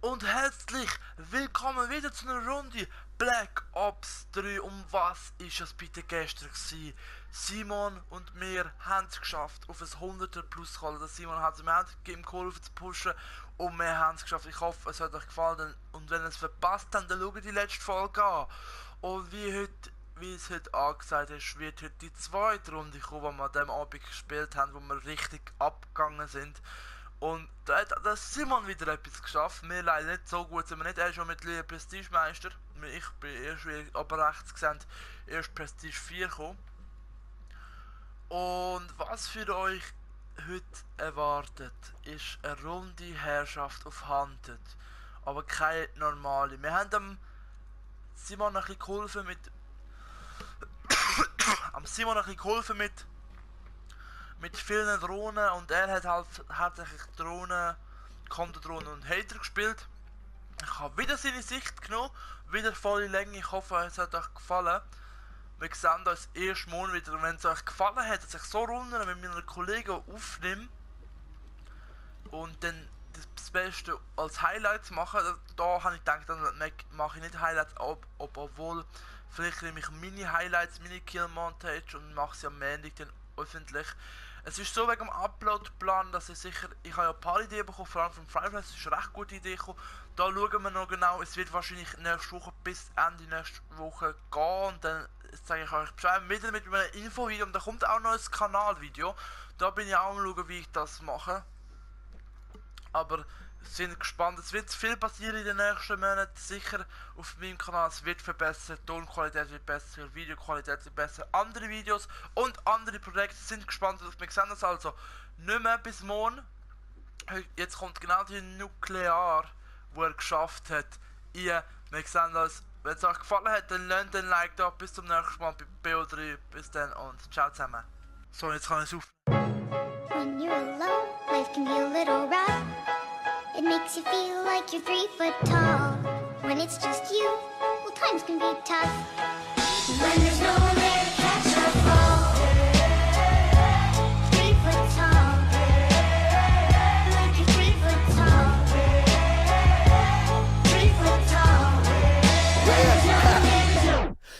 Und herzlich willkommen wieder zu einer Runde Black Ops 3. Um was ist es bitte gestern gewesen? Simon und wir haben es geschafft, auf ein 100er plus zu holen. Simon hat es mir gegeben, geholfen zu pushen und wir haben es geschafft. Ich hoffe, es hat euch gefallen und wenn ihr es verpasst habt, dann schaut die letzte Folge an. Und wie es heute angesagt ist, wird heute die zweite Runde kommen, die wir an diesem Abend gespielt haben, wo wir richtig abgegangen sind. Und da hat Simon wieder etwas geschafft. Wir leider nicht so gut sind wir nicht. Er ist schon mittlerweile Prestigemeister. Ich bin erst, wie ihr aber rechts gesehen, erst Prestige 4 gekommen. Und was für euch heute erwartet, ist eine runde Herrschaft auf Hunted. Aber keine normale. Wir haben dem Simon ein bisschen geholfen mit vielen Drohnen und er hat halt hauptsächlich Drohnen, Konterdrohnen und Hater gespielt. Ich habe wieder seine Sicht genommen, wieder volle Länge. Ich hoffe, es hat euch gefallen. Wir sehen uns erst morgen wieder. Wenn es euch gefallen hat, dass ich so Runden mit meinen Kollegen aufnehme und dann das Beste als Highlights mache, da habe ich gedacht, dann mache ich nicht Highlights, obwohl vielleicht nehme ich Mini-Highlights, Mini-Kill-Montage und mache sie am Montag dann öffentlich. Es ist so wegen dem Upload-Plan, dass ich habe ja ein paar Ideen bekommen, vor allem von Firefly, es ist eine recht gute Idee gekommen. Da schauen wir noch genau, es wird wahrscheinlich nächste Woche bis Ende nächste Woche gehen und dann zeige ich euch Bescheid wieder mit einem Infovideo und da kommt auch noch ein Kanalvideo. Da bin ich auch am schauen, wie ich das mache. Aber sind gespannt, es wird viel passieren in den nächsten Monaten, sicher auf meinem Kanal. Es wird verbessert, Tonqualität wird besser, Videoqualität wird besser, andere Videos und andere Projekte sind gespannt auf mich. Wir sehen das also nicht mehr bis morgen. Jetzt kommt genau die Nuklear, wo er geschafft hat. Wir sehen das. Wenn es euch gefallen hat, dann lasst ein Like da. Bis zum nächsten Mal bei BO3. Bis dann und ciao zusammen. So, jetzt kann ich es auf. When you're alone, life can be a little rough. It makes you feel like you're 3 foot tall. When it's just you, well, times can be tough. When there's no one there to catch or fall. 3 foot tall. Like you're 3 foot tall. 3 foot tall. When there's no one there to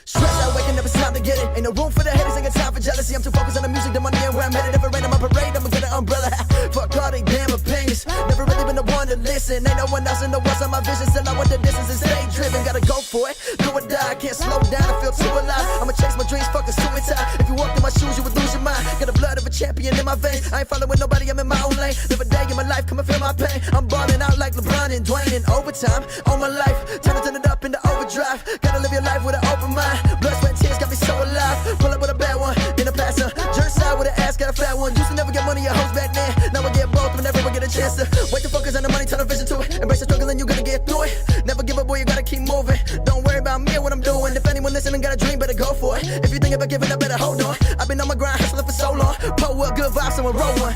Stress out, waking up, it's time to get it. Ain't no room for the haters, ain't got time for jealousy. I'm too focused on the music, the money, and where I'm headed. If it rain on my parade, I'ma get an umbrella. Fuck all they damn opinions. Never really been the one to listen. Ain't no one else in the world on my vision. Still, I want the distance and stay driven. Gotta go for it, do or die. Can't slow down, I feel too alive. I'ma chase my dreams, fucking suicide. If you walked in my shoes, you would lose your mind. Got the blood of a champion in my veins. I ain't following nobody, I'm in my own lane. Live a day in my life, come and feel my pain. I'm balling out like LeBron and Dwayne in overtime. All my life, turn it up into overdrive. Gotta live your life with an open mind. Blood, sweat, tears got me so alive. Pull up with a bad one, then a passer. Jerk side with an ass, got a fat one. Used to never get money, your hoes back then. Now I get both whenever I get a chance to. Wait to focus on the money, turn the vision to it. Embrace the struggle and you gonna get through it. Never give up, boy, you gotta keep moving. Don't worry about me or what I'm doing. If anyone listening got a dream, better go for it. If you think about giving up, better hold on. I've been on my grind, hustling for so long. Pull up, good vibes, someone roll one.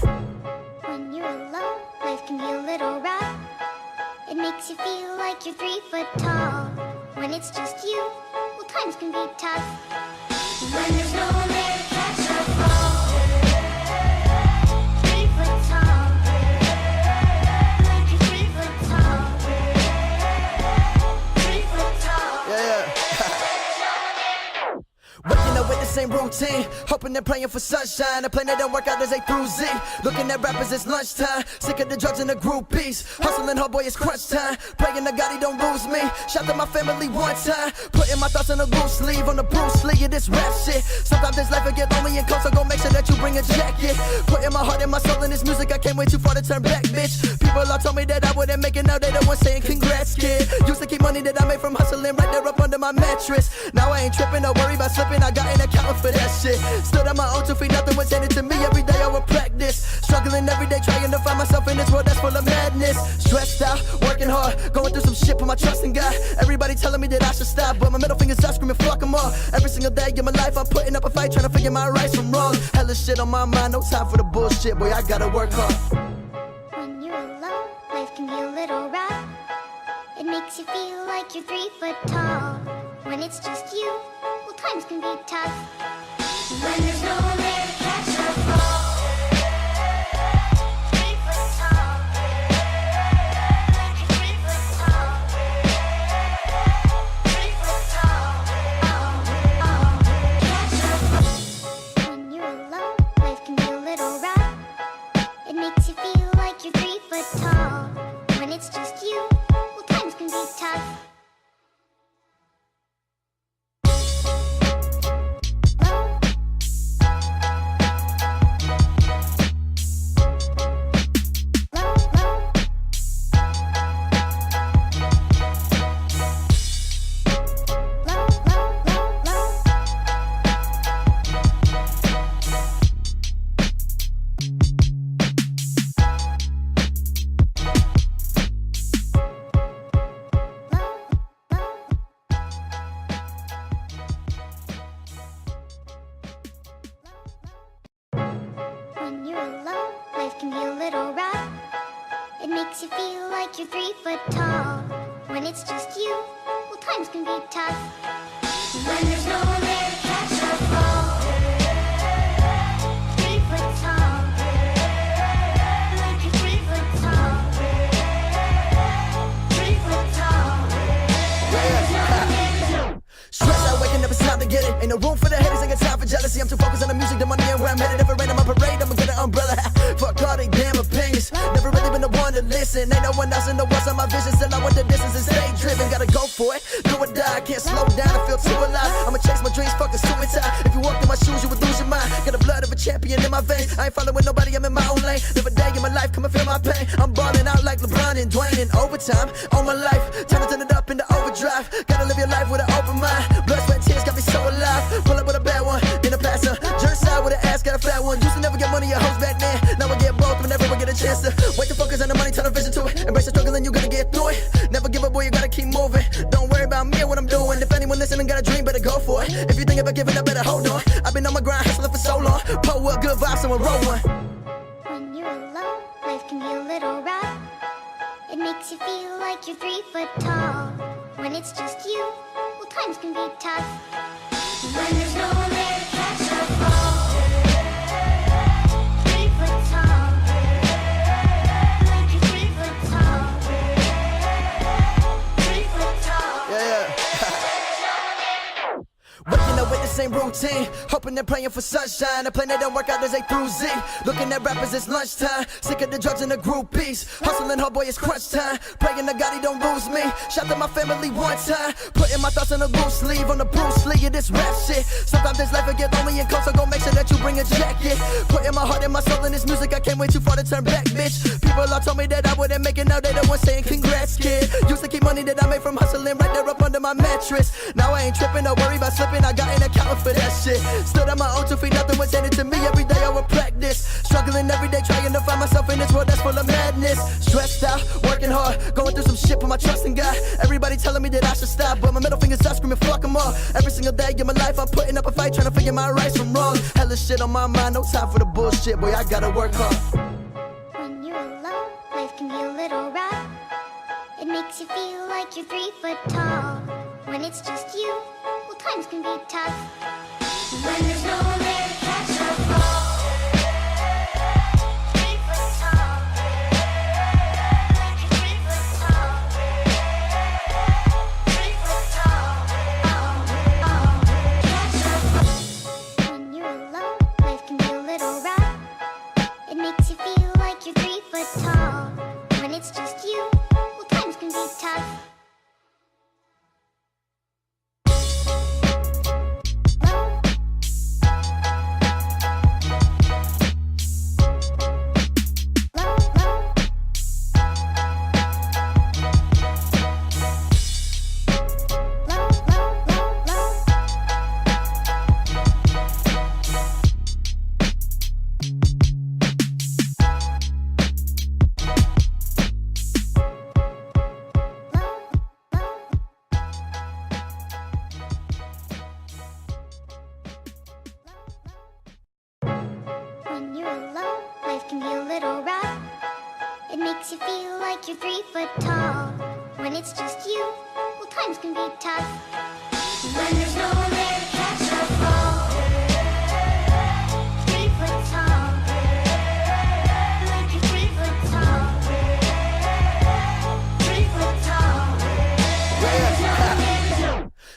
When you're alone, life can be a little rough. It makes you feel like you're 3 foot tall. When it's just you, well, times can be tough. When there's no one there to catch or fall. 3 foot tall. Like you're 3 foot tall. 3 foot tall. Yeah. Waking up with the same routine, hoping they're praying for sunshine. A plan that don't work out as A through Z. Looking at rappers, it's lunchtime. Sick of the drugs and the groupies. Hustling hard, boy, it's crunch time. Praying to God he don't lose me. Shout to my family one time. Putting my thoughts on the loose sleeve, on the Bruce Lee of this rap shit. Sometimes this life will get lonely and cold, so go make sure that you bring a jacket. Putting my heart and my soul in this music, I can't wait too far to turn back, bitch. People all told me that I wouldn't make it, now they the ones saying congrats, kid. Used to keep money that I made from hustling right there up under my mattress. Now I ain't tripping, don't worry about slipping, I got an account for that shit. Stood on my own 2 feet, nothing was handed to me. Every day I would practice. Struggling every day, trying to find myself in this world that's full of madness. Stressed out, working hard, going through some shit, put my trust in God. Everybody telling me that I should stop, but my middle finger's up, screaming fuck them all. Every single day in my life, I'm putting up a fight, trying to figure my rights from wrong. Hella shit on my mind, no time for the bullshit, boy, I gotta work hard. When you're alone, life can be a little rough. It makes you feel like you're 3 foot tall. When it's just you, well, times can be tough. When there's no one there to catch or fall. 3 foot tall. Like you're 3 foot tall. you're 3 foot tall. When it's just you, well, times can be tough. When there's no one there to catch or fall. 3 foot tall. Like you're 3 foot tall. 3 foot tall. When there's no one there to Stress out, waking up, it's time to get it. Ain't no room for the haters, ain't got time for jealousy. I'm too focused on the music, the money, and where I'm headed. If it rain on my parade, I'ma get an umbrella. Fuck all they damn opinions. Never really been the one to listen. Ain't no one else in the world on my vision. Still I want the distance and stay driven. Gotta go for it, do or die. Can't slow down, I feel too alive. I'ma chase my dreams, fucking suicide. If you walked in my shoes, you would lose your mind. Got the blood of a champion in my veins. I ain't following nobody, I'm in my own lane. Live a day in my life, come and feel my pain. I'm balling out like LeBron and Dwayne in overtime. On my life, time to turn it up into overdrive. Gotta live your life with an open mind. Blood, sweat, tears got me so alive. Pull up with a bad one, then a passer. Jerk side with an ass, got a fat one. Used to never get money or hoes back then. Now I get both whenever I get a chance to. Wait to focus on the money, turn the vision to it. Embrace the struggle and you gonna get through it. Never give up, boy, you gotta keep moving. Don't worry about me or what I'm doing. If anyone listening got a dream, better go for it. If you think about giving up, better hold on. I've been on my grind, hustling for so long. Pull up, good vibes, someone roll one. When you're alone, life can be a little rough. It makes you feel like you're 3 foot tall. When it's just you, well, times can be tough. When there's no one there to catch or fall. 3 foot tall. Like you're 3 foot tall. 3 foot tall. Yeah. Waking up with the same routine, hoping and praying for sunshine. A plan that don't work out as A through Z. Looking at rappers, it's lunchtime. Sick of the drugs and the groupies. Hustling hard, boy, it's crunch time. Praying to God he don't lose me. Shout to my family one time. Putting my thoughts on a loose sleeve, on the Bruce Lee of this rap shit. Sometimes this life will get lonely and cold, so go make sure that you bring a jacket. Putting my heart and my soul in this music, I can't wait too far to turn back, bitch. People all told me that I wouldn't make it, now they the ones saying congrats, kid. Used to keep money that I made from hustling right there up under my mattress. Now I ain't tripping, don't worry about slipping, I got an account for that shit. Stood on my own 2 feet, nothing was handed to me. Every day I would practice, struggling every day, trying to find myself in this world that's full of madness. Stressed out, working hard, going through some shit, put my trust in God. Everybody telling me that I should stop, but my middle finger's up, screaming fuck them all. Every single day in my life I'm putting up a fight, trying to figure my rights from wrong. Hella shit on my mind, no time for the bullshit, boy, I gotta work hard. When you're alone, life can be a little rough. It makes you feel like you're 3 foot tall. When it's just you, well, times can be tough. When there's no one there to catch or fall. 3 foot tall. Like you're 3 foot tall. 3 foot tall. Catch or fall. When you're alone, life can be a little rough. It makes you feel like you're 3 foot tall. When it's just you, well, times can be tough. When you're alone, life can be a little rough. It makes you feel like you're 3 foot tall. When it's just you, well, times can be tough. When there's no one there to catch or fall. 3 foot tall. Like you're 3 foot tall. 3 foot tall. When there's no one there to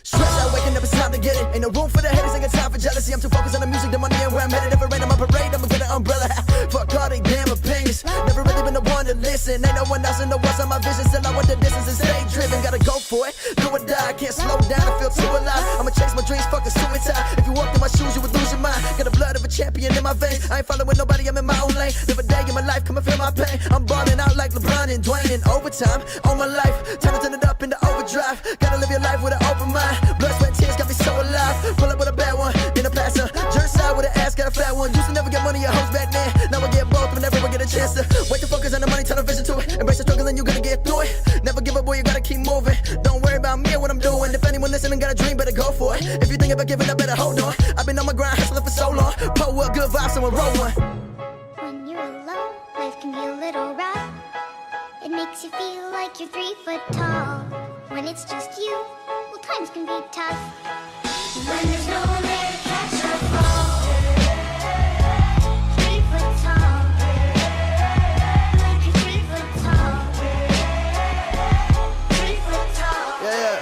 Stress out, waking up, it's time to get it. Ain't no room for the haters, ain't got time for jealousy. I'm too focused on the music, the money, and where I'm headed. If it rain on my parade, I'ma get an umbrella. Fuck all they damn opinions. Never really been the one to listen. Ain't no one else in the world on my vision. Still I want the distance and stay driven. Gotta go for it, do or die. Can't slow down, I feel too alive. I'ma chase my dreams, fucking suicide. If you walked in my shoes, you would lose your mind. Got the blood of a champion in my veins. I ain't following nobody, I'm in my own lane. Live a day in my life, come and feel my pain. I'm balling out like LeBron and Dwayne in overtime. On my life, time to turn it up into overdrive. Gotta live your life with an open mind. Blood, sweat, tears got me so alive. Pull up with a bad one, then a passer. Jerk side with an ass, got a fat one. Used to never get money or hoes back then. Now I get both whenever I get a chance to. Wait to focus on the money, turn the vision to it. Embrace the struggle and you gonna get through it. Never give up, boy, you gotta keep moving. Don't worry about me or what I'm doing. If anyone listening got a dream, better go for it. If you think about giving up, better hold on. I've been on my grind, hustling for so long. Pull up, good vibes, someone roll one. When you're alone, life can be a little rough. It makes makes you feel like you're 3 foot tall. When it's just you, well, times can be tough. When there's no one there to catch or fall. 3 foot tall. Like you're 3 foot tall. 3 foot tall. Yeah.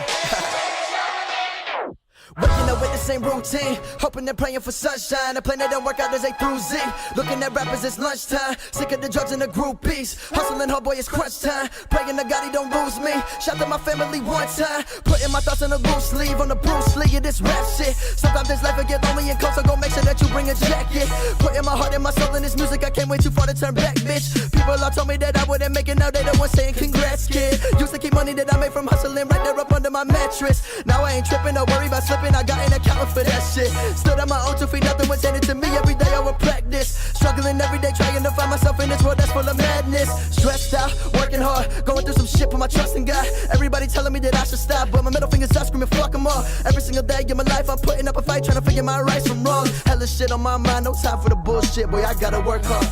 Waking up with the same routine, hoping and praying for sunshine. A plan that don't work out as A through Z. Looking at rappers, it's lunchtime. Sick of the drugs and the groupies. Hustling hard, boy, it's crunch time. Praying to God he don't lose me. Shout to my family one time. Putting my thoughts on a loose sleeve, on the Bruce Lee of this rap shit. Sometimes this life will get lonely and cold, so go make sure that you bring a jacket. Putting my heart and my soul in this music, I can't wait too far to turn back, bitch. People all told me that I wouldn't make it, now they the ones saying congrats, kid. Used to keep money that I made from hustling right there up under my mattress. Now I ain't tripping, no worry about slipping, I got an account for that shit. Stood on my own 2 feet, nothing was handed to me. Every day I would practice, struggling every day, trying to find myself in this world that's full of madness. Stressed out, working hard, going through some shit, put my trust in God. Everybody telling me that I should stop, but my middle finger's up, screaming fuck them all. Every single day in my life I'm putting up a fight, trying to figure my rights from wrong. Hella shit on my mind, no time for the bullshit, boy, I gotta work hard.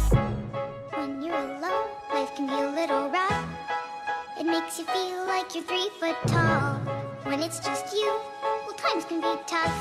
When you're alone, life can be a little rough. It makes you feel like you're 3 foot tall. When it's just you, well, times can be tough.